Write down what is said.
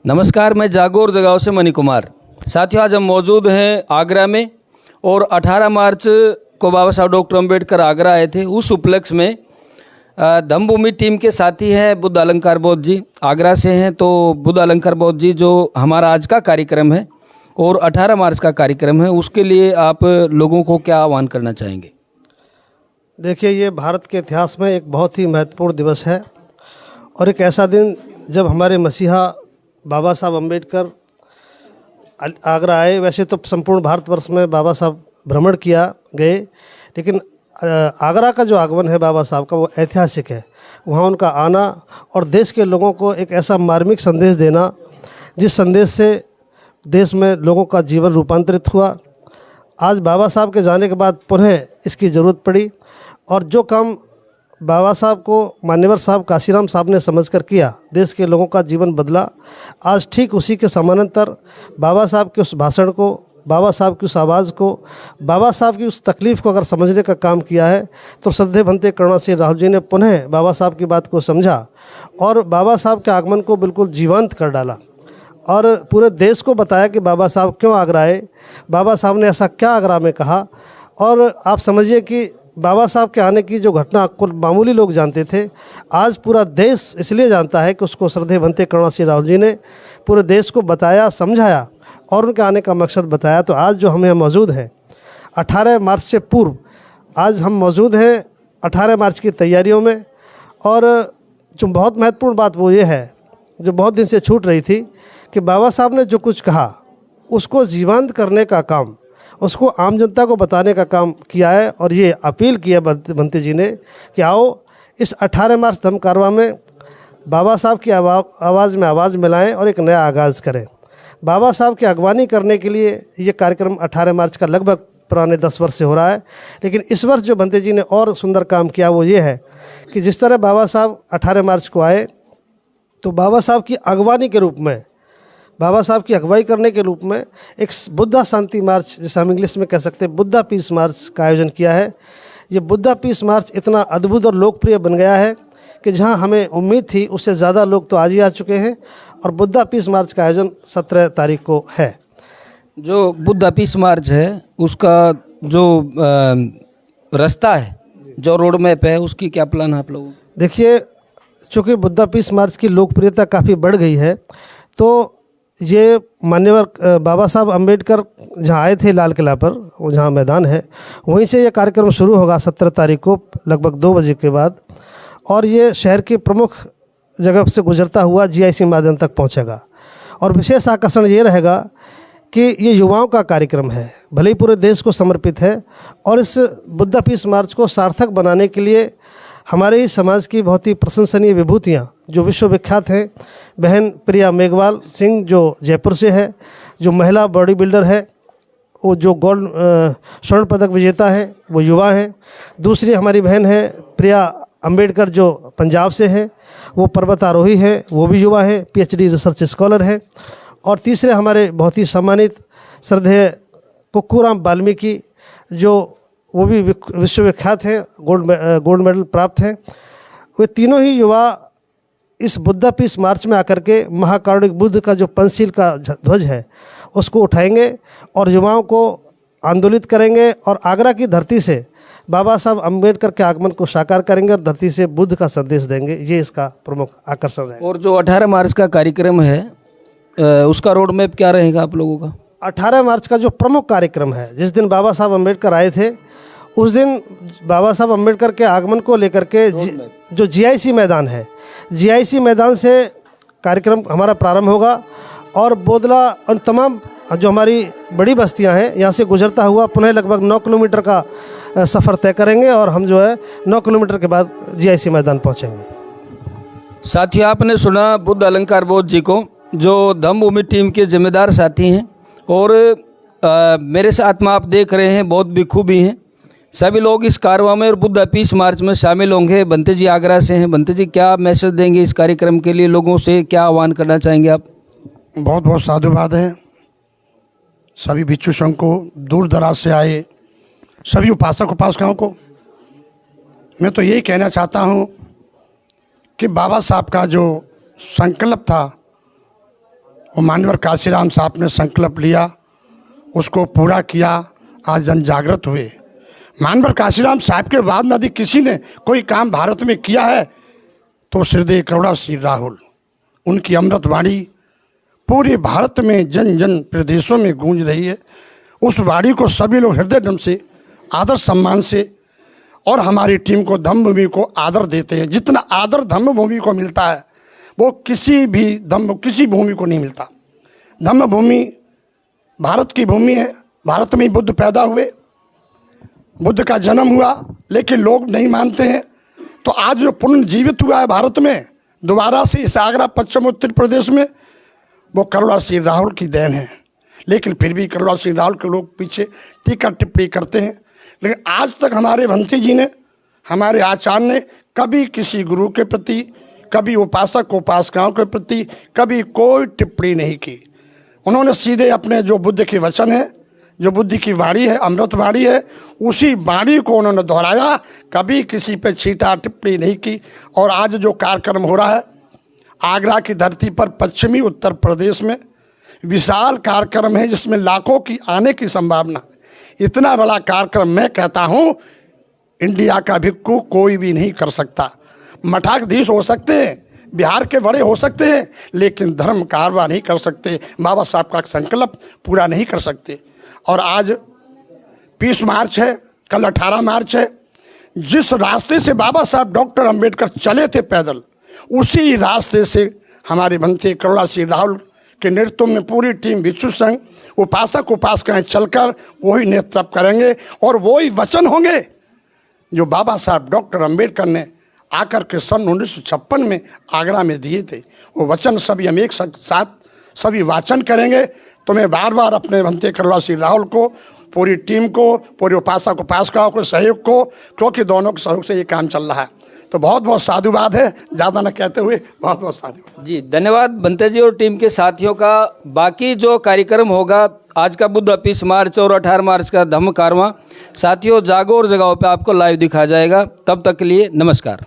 नमस्कार, मैं जागोर जगांव से मनी कुमार। साथियों, आज हम मौजूद हैं आगरा में और 18 मार्च को बाबा साहब डॉक्टर अम्बेडकर आगरा आए थे। उस उपलक्ष्य में धम्मभूमि टीम के साथी हैं बुद्ध अलंकार बौद्ध जी, आगरा से हैं। तो बुद्ध अलंकार बौद्ध जी, जो हमारा आज का कार्यक्रम है और 18 मार्च का कार्यक्रम है, उसके लिए आप लोगों को क्या आह्वान करना चाहेंगे? देखिए, ये भारत के इतिहास में एक बहुत ही महत्वपूर्ण दिवस है और एक ऐसा दिन जब हमारे मसीहा बाबा साहब अम्बेडकर आगरा आए। वैसे तो संपूर्ण भारतवर्ष में बाबा साहब भ्रमण किया गए, लेकिन आगरा का जो आगमन है बाबा साहब का, वो ऐतिहासिक है। वहाँ उनका आना और देश के लोगों को एक ऐसा मार्मिक संदेश देना, जिस संदेश से देश में लोगों का जीवन रूपांतरित हुआ। आज बाबा साहब के जाने के बाद पुनः इसकी ज़रूरत पड़ी और जो काम बाबा साहब को मान्यवर साहब काशीराम साहब ने समझकर किया, देश के लोगों का जीवन बदला। आज ठीक उसी के समानांतर बाबा साहब के उस भाषण को, बाबा साहब की उस आवाज़ को, बाबा साहब की उस तकलीफ़ को अगर समझने का काम किया है, तो श्रद्धेय भंते करुणा सिंह राहुल जी ने पुनः बाबा साहब की बात को समझा और बाबा साहब के आगमन को बिल्कुल जीवंत कर डाला और पूरे देश को बताया कि बाबा साहब क्यों आगरा आए, बाबा साहब ने ऐसा क्या आगरा में कहा। और आप समझिए कि बाबा साहब के आने की जो घटना कुल मामूली लोग जानते थे, आज पूरा देश इसलिए जानता है कि उसको श्रद्धेय भंते करुणा सिंह राहुल जी ने पूरे देश को बताया, समझाया और उनके आने का मकसद बताया। तो आज जो हम यहाँ मौजूद हैं 18 मार्च से पूर्व, आज हम मौजूद हैं 18 मार्च की तैयारियों में। और जो बहुत महत्वपूर्ण बात वो ये है, जो बहुत दिन से छूट रही थी, कि बाबा साहब ने जो कुछ कहा उसको जीवंत करने का काम, उसको आम जनता को बताने का काम किया है। और ये अपील की है भंते जी ने कि आओ इस 18 मार्च धम्म कारवां में बाबा साहब की आवाज़ में आवाज़ मिलाएं और एक नया आगाज़ करें। बाबा साहब की अगवानी करने के लिए ये कार्यक्रम 18 मार्च का लगभग पुराने 10 वर्ष से हो रहा है, लेकिन इस वर्ष जो भंते जी ने और सुंदर काम किया वो ये है कि जिस तरह बाबा साहब 18 मार्च को आए, तो बाबा साहब की अगवानी के रूप में, बाबा साहब की अगुवाई करने के रूप में एक बुद्धा शांति मार्च, जिसे हम इंग्लिश में कह सकते हैं बुद्धा पीस मार्च का आयोजन किया है। ये बुद्धा पीस मार्च इतना अद्भुत और लोकप्रिय बन गया है कि जहां हमें उम्मीद थी उससे ज़्यादा लोग तो आज ही आ चुके हैं। और बुद्धा पीस मार्च का आयोजन 17 तारीख को है। जो बुद्धा पीस मार्च है, उसका जो रास्ता है, जो रोड मैप है, उसकी क्या प्लान है आप लोगों? देखिए, चूँकि बुद्धा पीस मार्च की लोकप्रियता काफ़ी बढ़ गई है, तो ये मान्यवर बाबा साहब अम्बेडकर जहाँ आए थे लाल किला पर, वो जहाँ मैदान है, वहीं से ये कार्यक्रम शुरू होगा 17 तारीख को लगभग 2 बजे के बाद। और ये शहर की प्रमुख जगह से गुजरता हुआ GIC मैदान तक पहुँचेगा। और विशेष आकर्षण ये रहेगा कि ये युवाओं का कार्यक्रम है, भले ही पूरे देश को समर्पित है। और इस बुद्धा पीस मार्च को सार्थक बनाने के लिए हमारे ही समाज की बहुत ही प्रशंसनीय विभूतियाँ जो विश्वविख्यात हैं, बहन प्रिया मेघवाल सिंह जो जयपुर से है, जो महिला बॉडी बिल्डर है, वो जो गोल्ड स्वर्ण पदक विजेता है, वो युवा हैं। दूसरी हमारी बहन है प्रिया अंबेडकर जो पंजाब से हैं, वो पर्वतारोही हैं, वो भी युवा हैं, PhD रिसर्च स्कॉलर हैं। और तीसरे हमारे बहुत ही सम्मानित श्रद्धेय कुक्कूराम वाल्मीकि, जो वो भी विश्वविख्यात हैं, गोल्ड मेडल प्राप्त हैं। वे तीनों ही युवा इस बुद्धा पीस मार्च में आकर के महाकारुणिक बुद्ध का जो पंचशील का ध्वज है उसको उठाएंगे और युवाओं को आंदोलित करेंगे और आगरा की धरती से बाबा साहब अम्बेडकर के आगमन को साकार करेंगे और धरती से बुद्ध का संदेश देंगे। ये इसका प्रमुख आकर्षण है। और जो 18 मार्च का कार्यक्रम है, उसका रोड मैप क्या रहेगा आप लोगों का? 18 मार्च का जो प्रमुख कार्यक्रम है, जिस दिन बाबा साहब अम्बेडकर आए थे, उस दिन बाबा साहब अम्बेडकर के आगमन को लेकर के जो GIC मैदान है, GIC मैदान से कार्यक्रम हमारा प्रारंभ होगा और बोदला और तमाम जो हमारी बड़ी बस्तियां हैं, यहाँ से गुजरता हुआ पुनः लगभग 9 किलोमीटर का सफ़र तय करेंगे और हम जो है 9 किलोमीटर के बाद GIC मैदान पहुँचेंगे। साथियों, आपने सुना बुद्ध अलंकार बौद्ध जी को, जो धम्मभूमि टीम के जिम्मेदार साथी हैं। और मेरे साथ में आप देख रहे हैं बहुत भिक्खु भी हैं। सभी लोग इस कारवां में और बुद्धा पीस मार्च में शामिल होंगे। भंते जी आगरा से हैं। भंते जी, क्या मैसेज देंगे इस कार्यक्रम के लिए? लोगों से क्या आह्वान करना चाहेंगे आप? बहुत बहुत साधुवाद है सभी भिक्षु संघ को, दूर दराज से आए सभी उपासक उपासिकाओं को। मैं तो यही कहना चाहता हूँ कि बाबा साहब का जो संकल्प था वो मानवर काशीराम साहब ने संकल्प लिया, उसको पूरा किया, आज जन जागृत हुए। मानवर काशीराम साहब के बाद यदि किसी ने कोई काम भारत में किया है तो श्रीदेव करुणा सिंह राहुल। उनकी अमृत वाणी पूरे भारत में जन जन प्रदेशों में गूंज रही है। उस वाणी को सभी लोग हृदय ढंग से, आदर सम्मान से, और हमारी टीम को धम्मभूमि को आदर देते हैं। जितना आदर धम्मभूमि को मिलता है वो किसी भूमि को नहीं मिलता। धम्मभूमि भारत की भूमि है। भारत में ही बुद्ध पैदा हुए, बुद्ध का जन्म हुआ, लेकिन लोग नहीं मानते हैं। तो आज जो पुनर्जीवित हुआ है भारत में दोबारा से इस आगरा पश्चिम उत्तर प्रदेश में, वो करुणा सिंह राहुल की देन है। लेकिन फिर भी करुणा सिंह राहुल के लोग पीछे टीका टिप्पणी करते हैं। लेकिन आज तक हमारे भंते जी ने, हमारे आचार्य ने कभी किसी गुरु के प्रति, कभी उपासक उपासिकाओं के प्रति कभी कोई टिप्पणी नहीं की। उन्होंने सीधे अपने जो बुद्ध के वचन है, जो बुद्ध की वाणी है, अमृत वाणी है, उसी वाणी को उन्होंने दोहराया, कभी किसी पे छीटा टिप्पणी नहीं की। और आज जो कार्यक्रम हो रहा है आगरा की धरती पर, पश्चिमी उत्तर प्रदेश में विशाल कार्यक्रम है जिसमें लाखों की आने की संभावना है। इतना बड़ा कार्यक्रम मैं कहता हूँ इंडिया का भिक्खु कोई भी नहीं कर सकता। मठाधीश हो सकते हैं, बिहार के बड़े हो सकते हैं, लेकिन धर्म कारवा नहीं कर सकते, बाबा साहब का संकल्प पूरा नहीं कर सकते। और आज 20 मार्च है, कल 18 मार्च है। जिस रास्ते से बाबा साहब डॉक्टर अंबेडकर चले थे पैदल, उसी रास्ते से हमारे भंते करुणा सिंह राहुल के नेतृत्व में पूरी टीम भिक्षु संघ उपासक उपासिकाएं चलकर वही नेतृत्व करेंगे और वही वचन होंगे जो बाबा साहब डॉक्टर अंबेडकर ने आकर के सन 1956 में आगरा में दिए थे। वो वचन सभी हम एक साथ सभी वाचन करेंगे। तो मैं बार बार अपने भंते करुणा सिंह राहुल को, पूरी टीम को, पूरे उपासक उपासिकाओं को सहयोग को, क्योंकि दोनों के सहयोग से ये काम चल रहा है। तो बहुत बहुत साधुवाद है, ज़्यादा न कहते हुए बहुत बहुत साधुवाद जी। धन्यवाद बंते जी और टीम के साथियों का। बाकी जो कार्यक्रम होगा, आज का बुद्ध 20 मार्च और 18 मार्च का धम्म कारवां, साथियों जागो और जगहों पे आपको लाइव दिखाया जाएगा। तब तक के लिए नमस्कार।